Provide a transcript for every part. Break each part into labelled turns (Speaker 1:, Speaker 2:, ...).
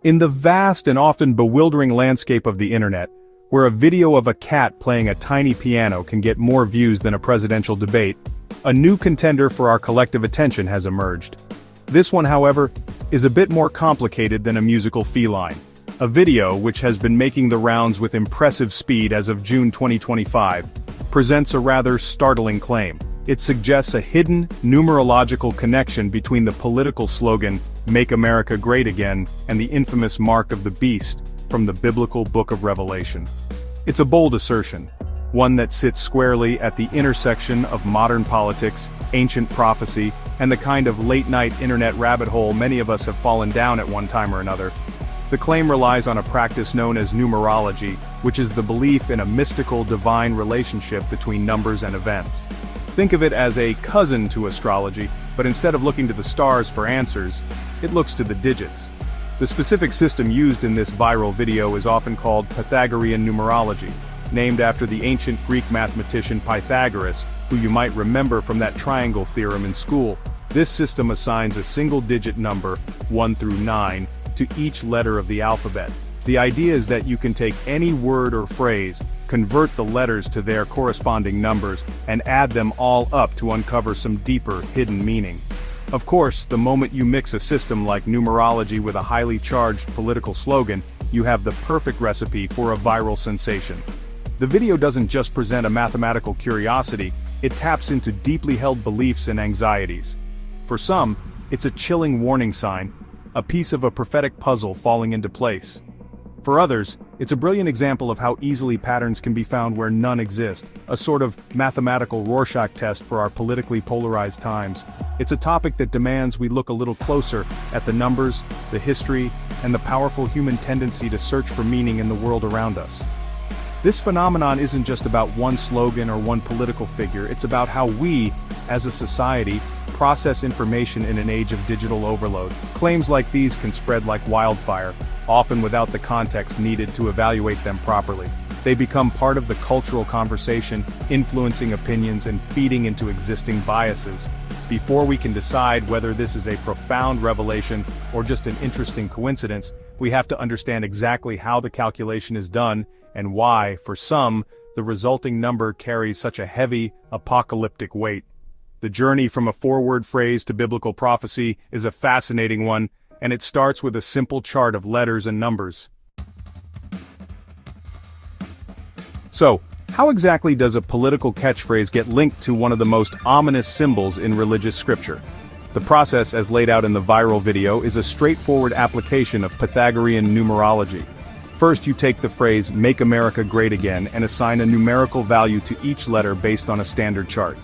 Speaker 1: In the vast and often bewildering landscape of the internet, where a video of a cat playing a tiny piano can get more views than a presidential debate, a new contender for our collective attention has emerged. This one, however, is a bit more complicated than a musical feline. A video, which has been making the rounds with impressive speed as of June 2025, presents a rather startling claim. It suggests a hidden, numerological connection between the political slogan, "Make America Great Again," and the infamous mark of the beast from the biblical book of Revelation. It's a bold assertion, one that sits squarely at the intersection of modern politics, ancient prophecy, and the kind of late-night internet rabbit hole many of us have fallen down at one time or another. The claim relies on a practice known as numerology, which is the belief in a mystical divine relationship between numbers and events. Think of it as a cousin to astrology, but instead of looking to the stars for answers, it looks to the digits. The specific system used in this viral video is often called Pythagorean numerology, named after the ancient Greek mathematician Pythagoras, who you might remember from that triangle theorem in school. This system assigns a single-digit number, 1 through 9, to each letter of the alphabet. The idea is that you can take any word or phrase, convert the letters to their corresponding numbers, and add them all up to uncover some deeper, hidden meaning. Of course, the moment you mix a system like numerology with a highly charged political slogan, you have the perfect recipe for a viral sensation. The video doesn't just present a mathematical curiosity, it taps into deeply held beliefs and anxieties. For some, it's a chilling warning sign, a piece of a prophetic puzzle falling into place. For others, it's a brilliant example of how easily patterns can be found where none exist, a sort of mathematical Rorschach test for our politically polarized times. It's a topic that demands we look a little closer at the numbers, the history, and the powerful human tendency to search for meaning in the world around us. This phenomenon isn't just about one slogan or one political figure, it's about how we, as a society, process information in an age of digital overload. Claims like these can spread like wildfire, often without the context needed to evaluate them properly. They become part of the cultural conversation, influencing opinions and feeding into existing biases. Before we can decide whether this is a profound revelation or just an interesting coincidence, we have to understand exactly how the calculation is done and why, for some, the resulting number carries such a heavy, apocalyptic weight. The journey from a four-word phrase to biblical prophecy is a fascinating one, and it starts with a simple chart of letters and numbers. So, how exactly does a political catchphrase get linked to one of the most ominous symbols in religious scripture? The process, as laid out in the viral video, is a straightforward application of Pythagorean numerology. First, you take the phrase, "Make America Great Again," and assign a numerical value to each letter based on a standard chart.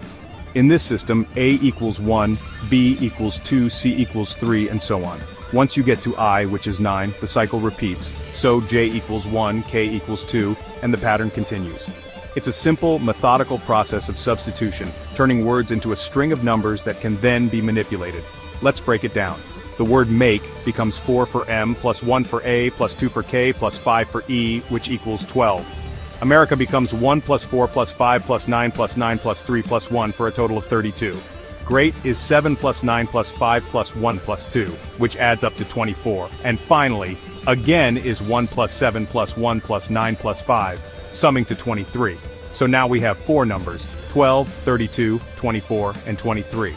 Speaker 1: In this system, A equals 1, B equals 2, C equals 3, and so on. Once you get to I, which is 9, the cycle repeats, so J equals 1, K equals 2, and the pattern continues. It's a simple, methodical process of substitution, turning words into a string of numbers that can then be manipulated. Let's break it down. The word make becomes 4 for M, plus 1 for A, plus 2 for K, plus 5 for E, which equals 12. America becomes 1 plus 4 plus 5 plus 9 plus 9 plus 3 plus 1 for a total of 32. Great is 7 plus 9 plus 5 plus 1 plus 2, which adds up to 24. And finally, again is 1 plus 7 plus 1 plus 9 plus 5, summing to 23. So now we have four numbers, 12, 32, 24, and 23.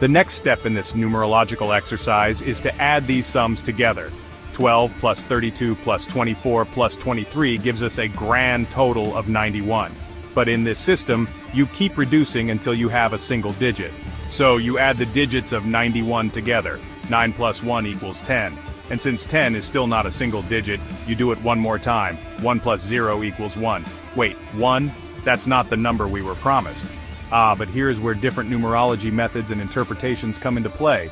Speaker 1: The next step in this numerological exercise is to add these sums together. 12 plus 32 plus 24 plus 23 gives us a grand total of 91. But in this system, you keep reducing until you have a single digit. So you add the digits of 91 together. 9 plus 1 equals 10. And since 10 is still not a single digit, you do it one more time. 1 plus 0 equals 1. Wait, 1? That's not the number we were promised. But here's where different numerology methods and interpretations come into play.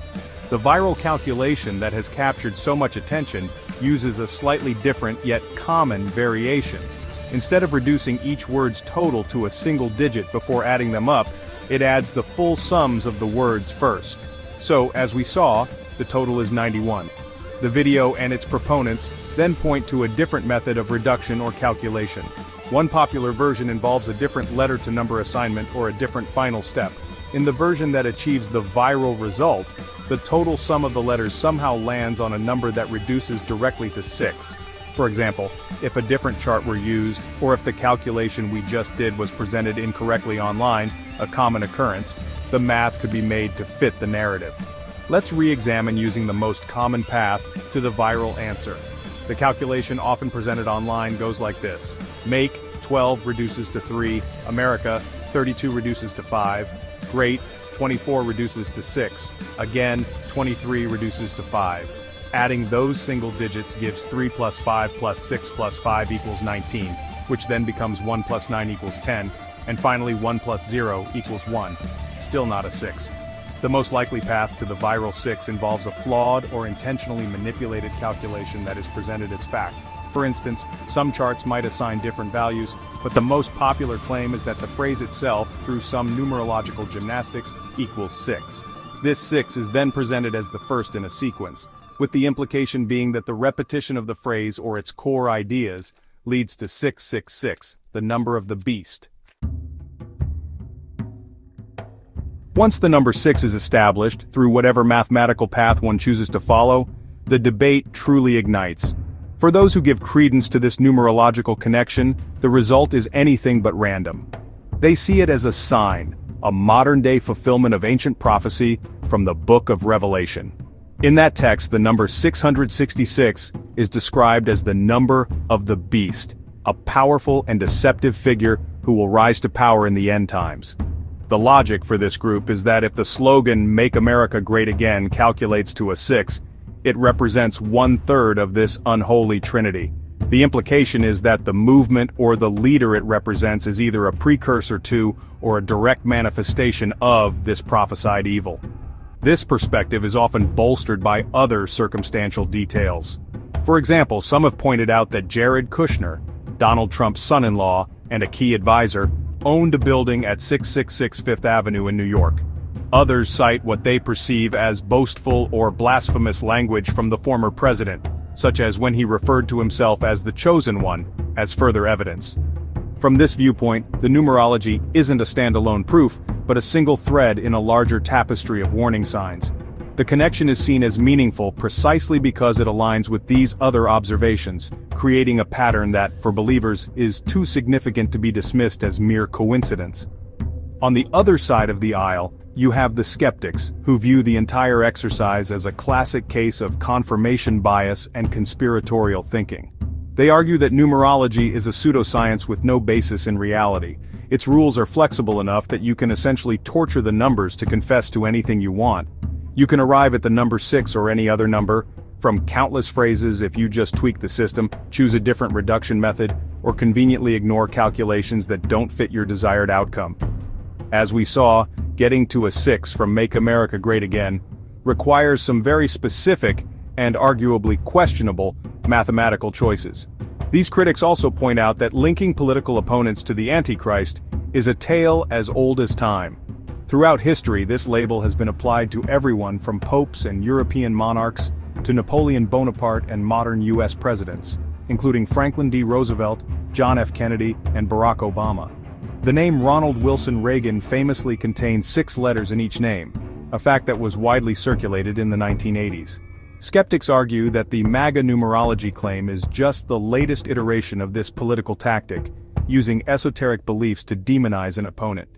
Speaker 1: The viral calculation that has captured so much attention uses a slightly different yet common variation. Instead of reducing each word's total to a single digit before adding them up, it adds the full sums of the words first. So, as we saw, the total is 91. The video and its proponents then point to a different method of reduction or calculation. One popular version involves a different letter-to-number assignment or a different final step. In the version that achieves the viral result, the total sum of the letters somehow lands on a number that reduces directly to 6. For example, if a different chart were used, or if the calculation we just did was presented incorrectly online, a common occurrence, the math could be made to fit the narrative. Let's re-examine using the most common path to the viral answer. The calculation often presented online goes like this. Make, 12 reduces to 3, America, 32 reduces to 5, Great, 24 reduces to 6, again, 23 reduces to 5. Adding those single digits gives 3 plus 5 plus 6 plus 5 equals 19, which then becomes 1 plus 9 equals 10, and finally 1 plus 0 equals 1. Still not a 6. The most likely path to the viral 6 involves a flawed or intentionally manipulated calculation that is presented as fact. For instance, some charts might assign different values, but the most popular claim is that the phrase itself, through some numerological gymnastics, equals 6. This 6 is then presented as the first in a sequence, with the implication being that the repetition of the phrase or its core ideas leads to 666, the number of the beast. Once the number 6 is established, through whatever mathematical path one chooses to follow, the debate truly ignites. For those who give credence to this numerological connection, the result is anything but random. They see it as a sign, a modern-day fulfillment of ancient prophecy from the Book of Revelation. In that text, the number 666 is described as the number of the beast, a powerful and deceptive figure who will rise to power in the end times. The logic for this group is that if the slogan "Make America Great Again" calculates to a 6, it represents 1/3 of this unholy trinity. The implication is that the movement or the leader it represents is either a precursor to or a direct manifestation of this prophesied evil. This perspective is often bolstered by other circumstantial details. For example, some have pointed out that Jared Kushner, Donald Trump's son-in-law and a key advisor, owned a building at 666 Fifth Avenue in New York. Others cite what they perceive as boastful or blasphemous language from the former president, such as when he referred to himself as the chosen one, as further evidence. From this viewpoint, the numerology isn't a standalone proof, but a single thread in a larger tapestry of warning signs. The connection is seen as meaningful precisely because it aligns with these other observations, creating a pattern that, for believers, is too significant to be dismissed as mere coincidence. On the other side of the aisle, you have the skeptics, who view the entire exercise as a classic case of confirmation bias and conspiratorial thinking. They argue that numerology is a pseudoscience with no basis in reality. Its rules are flexible enough that you can essentially torture the numbers to confess to anything you want. You can arrive at the number 6 or any other number, from countless phrases if you just tweak the system, choose a different reduction method, or conveniently ignore calculations that don't fit your desired outcome. As we saw, getting to a 6 from Make America Great Again requires some very specific and arguably questionable mathematical choices. These critics also point out that linking political opponents to the Antichrist is a tale as old as time. Throughout history, this label has been applied to everyone from popes and European monarchs to Napoleon Bonaparte and modern US presidents, including Franklin D. Roosevelt, John F. Kennedy, and Barack Obama. The name Ronald Wilson Reagan famously contains 6 letters in each name, a fact that was widely circulated in the 1980s. Skeptics argue that the MAGA numerology claim is just the latest iteration of this political tactic, using esoteric beliefs to demonize an opponent.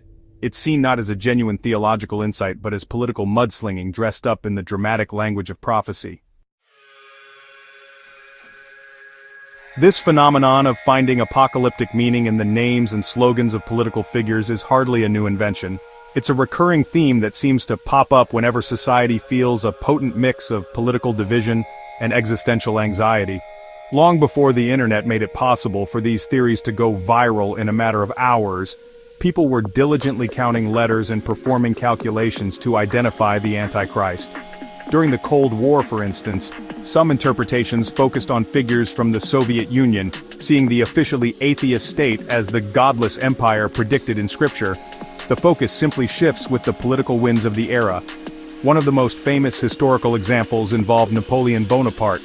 Speaker 1: It's seen not as a genuine theological insight but as political mudslinging dressed up in the dramatic language of prophecy. This phenomenon of finding apocalyptic meaning in the names and slogans of political figures is hardly a new invention. It's a recurring theme that seems to pop up whenever society feels a potent mix of political division and existential anxiety. Long before the internet made it possible for these theories to go viral in a matter of hours, people were diligently counting letters and performing calculations to identify the Antichrist. During the Cold War, for instance, some interpretations focused on figures from the Soviet Union, seeing the officially atheist state as the godless empire predicted in Scripture. The focus simply shifts with the political winds of the era. One of the most famous historical examples involved Napoleon Bonaparte.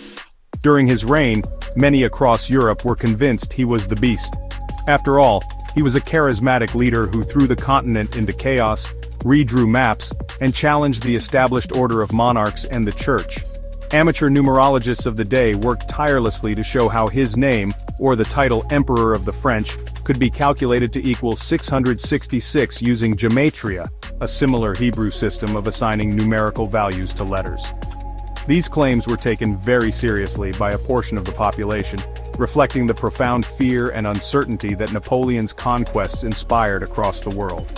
Speaker 1: During his reign, many across Europe were convinced he was the beast. After all, he was a charismatic leader who threw the continent into chaos, redrew maps, and challenged the established order of monarchs and the church. Amateur numerologists of the day worked tirelessly to show how his name, or the title Emperor of the French, could be calculated to equal 666 using gematria, a similar Hebrew system of assigning numerical values to letters. These claims were taken very seriously by a portion of the population, reflecting the profound fear and uncertainty that Napoleon's conquests inspired across the world.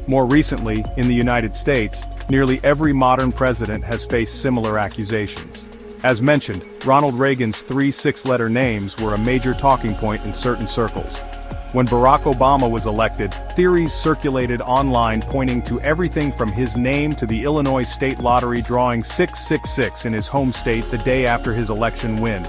Speaker 1: More recently, in the United States, nearly every modern president has faced similar accusations. As mentioned, Ronald Reagan's 3 six-letter names were a major talking point in certain circles. When Barack Obama was elected, theories circulated online pointing to everything from his name to the Illinois state lottery drawing 666 in his home state the day after his election win.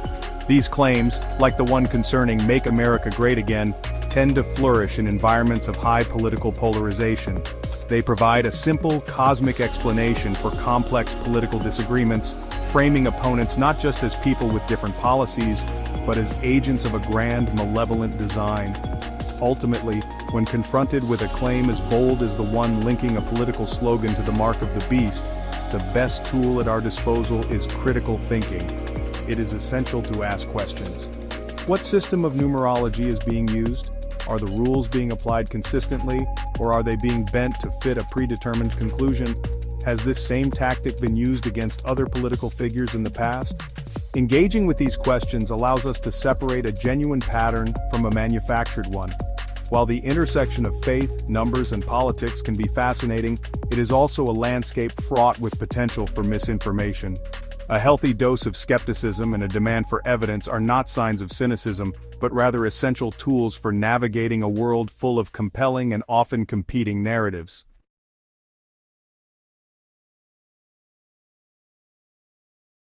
Speaker 1: These claims, like the one concerning Make America Great Again, tend to flourish in environments of high political polarization. They provide a simple, cosmic explanation for complex political disagreements, framing opponents not just as people with different policies, but as agents of a grand, malevolent design. Ultimately, when confronted with a claim as bold as the one linking a political slogan to the mark of the beast, the best tool at our disposal is critical thinking. It is essential to ask questions. What system of numerology is being used? Are the rules being applied consistently, or are they being bent to fit a predetermined conclusion? Has this same tactic been used against other political figures in the past? Engaging with these questions allows us to separate a genuine pattern from a manufactured one. While the intersection of faith, numbers, and politics can be fascinating, it is also a landscape fraught with potential for misinformation. A healthy dose of skepticism and a demand for evidence are not signs of cynicism, but rather essential tools for navigating a world full of compelling and often competing narratives.